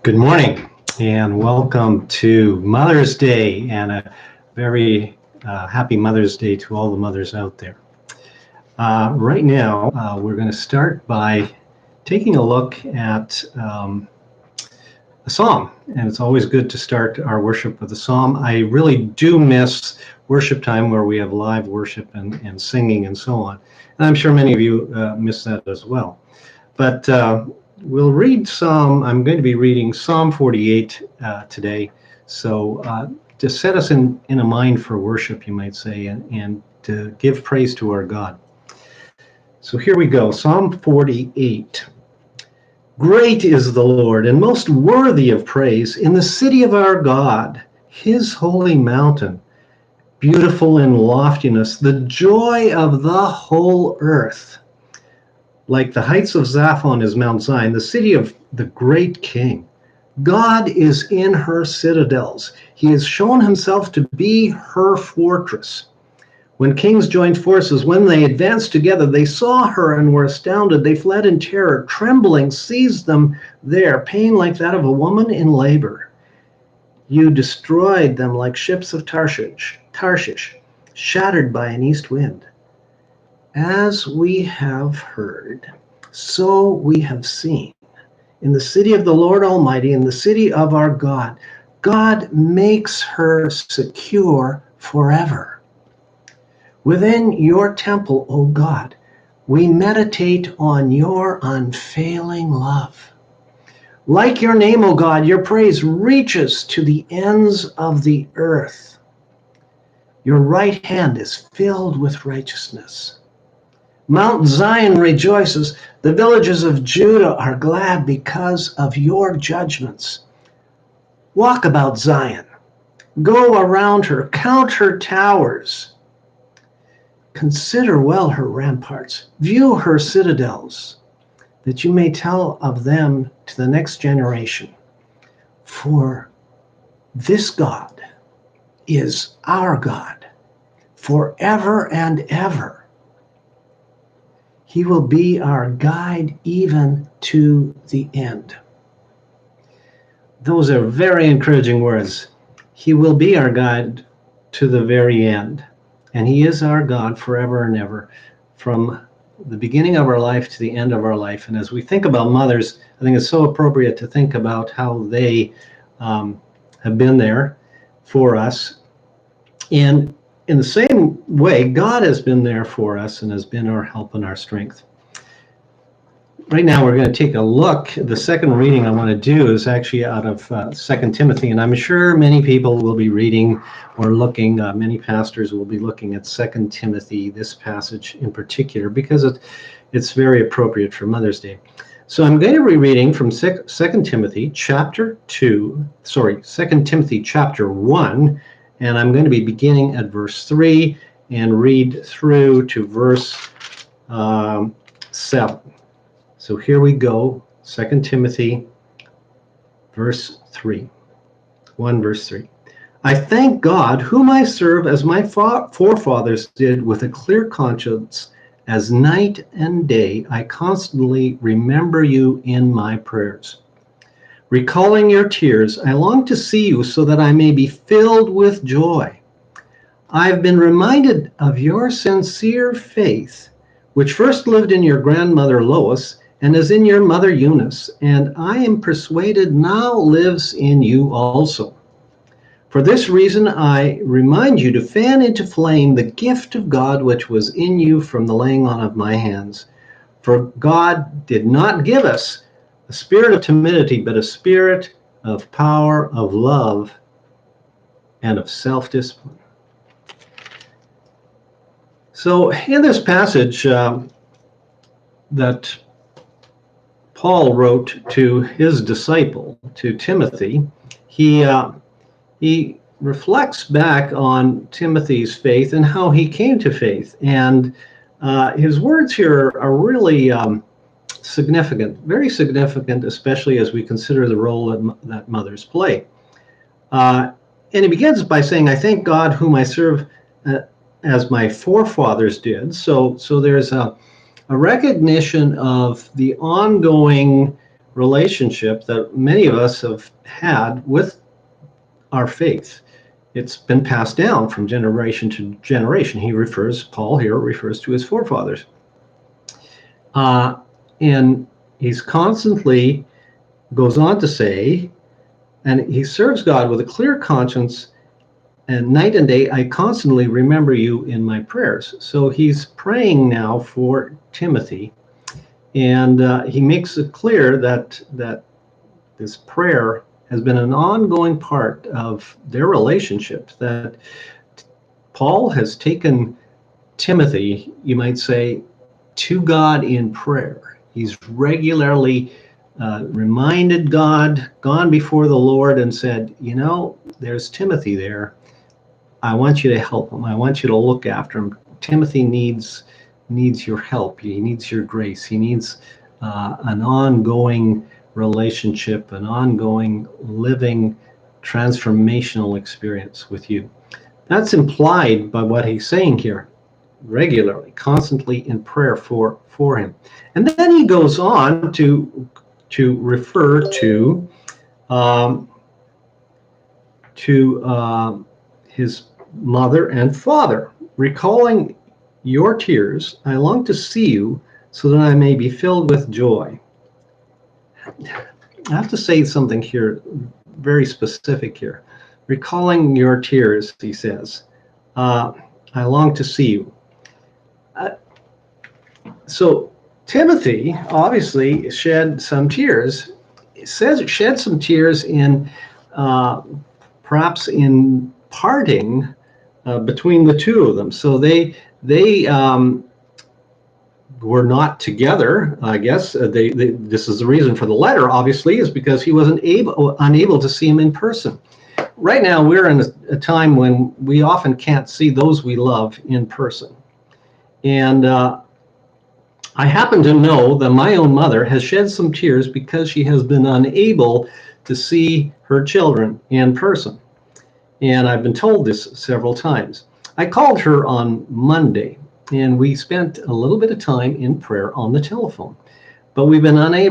Good morning and welcome to Mother's Day, and a very happy Mother's Day to all the mothers out there. Right now, we're going to start by taking a look at a psalm, and it's always good to start our worship with a psalm. I really do miss worship time where we have live worship and singing and so on, and I'm sure many of you miss that as well. But we'll read I'm going to be reading Psalm 48 today. So to set us in a mind for worship, you might say, and to give praise to our God. So here we go, Psalm 48. Great is the Lord and most worthy of praise in the city of our God, his holy mountain, beautiful in loftiness, the joy of the whole earth. Like the heights of Zaphon is Mount Zion, the city of the great King. God is in her citadels. He has shown himself to be her fortress. When kings joined forces, when they advanced together, they saw her and were astounded. They fled in terror. Trembling seized them there, pain like that of a woman in labor. You destroyed them like ships of Tarshish, shattered by an east wind. As we have heard, so we have seen. In the city of the Lord Almighty, in the city of our God, God makes her secure forever. Within your temple, O God, we meditate on your unfailing love. Like your name, O God, your praise reaches to the ends of the earth. Your right hand is filled with righteousness. Mount Zion rejoices. The villages of Judah are glad because of your judgments. Walk about Zion. Go around her. Count her towers. Consider well her ramparts. View her citadels, that you may tell of them to the next generation. For this God is our God forever and ever. He will be our guide even to the end. Those are very encouraging words. He will be our guide to the very end. And he is our God forever and ever, from the beginning of our life to the end of our life. And as we think about mothers, I think it's so appropriate to think about how they have been there for us. And in the same way, God has been there for us and has been our help and our strength. Right now, we're going to take a look. The second reading I want to do is actually out of 2 Timothy, and I'm sure many people will be reading or looking, many pastors will be looking at 2 Timothy, this passage in particular, because it's very appropriate for Mother's Day. So I'm going to be reading from 2 Timothy chapter 1, and I'm going to be beginning at verse 3 and read through to verse 7. So here we go, 2 Timothy, verse 3. 1 verse 3. I thank God, whom I serve as my forefathers did with a clear conscience, as night and day I constantly remember you in my prayers. Recalling your tears, I long to see you so that I may be filled with joy. I've been reminded of your sincere faith, which first lived in your grandmother Lois and is in your mother Eunice, and I am persuaded now lives in you also. For this reason I remind you to fan into flame the gift of God which was in you from the laying on of my hands. For God did not give us a spirit of timidity, but a spirit of power, of love, and of self-discipline. So in this passage that Paul wrote to his disciple, to Timothy, he reflects back on Timothy's faith and how he came to faith. And his words here are really significant, very significant, especially as we consider the role that mothers play. And he begins by saying, I thank God whom I serve as my forefathers did. So there's a recognition of the ongoing relationship that many of us have had with our faith. It's been passed down from generation to generation. Paul here refers to his forefathers. And he's constantly goes on to say, and he serves God with a clear conscience, and night and day I constantly remember you in my prayers. So he's praying now for Timothy, and he makes it clear that this prayer has been an ongoing part of their relationship, that Paul has taken Timothy, you might say, to God in prayer. He's regularly reminded God, gone before the Lord and said, there's Timothy there. I want you to help him. I want you to look after him. Timothy needs your help. He needs your grace. He needs an ongoing relationship, an ongoing living transformational experience with you. That's implied by what he's saying here. Regularly, constantly in prayer for him. And then he goes on to refer to his mother and father, recalling your tears. I long to see you so that I may be filled with joy. I have to say something here, very specific here. Recalling your tears, he says. I long to see you. So Timothy obviously shed some tears. It says it shed some tears in perhaps in parting between the two of them. So they were not together. I guess this is the reason for the letter. Obviously, is because he wasn't unable to see him in person. Right now, we're in a time when we often can't see those we love in person, and I happen to know that my own mother has shed some tears because she has been unable to see her children in person. And I've been told this several times. I called her on Monday, and we spent a little bit of time in prayer on the telephone, but we've been unable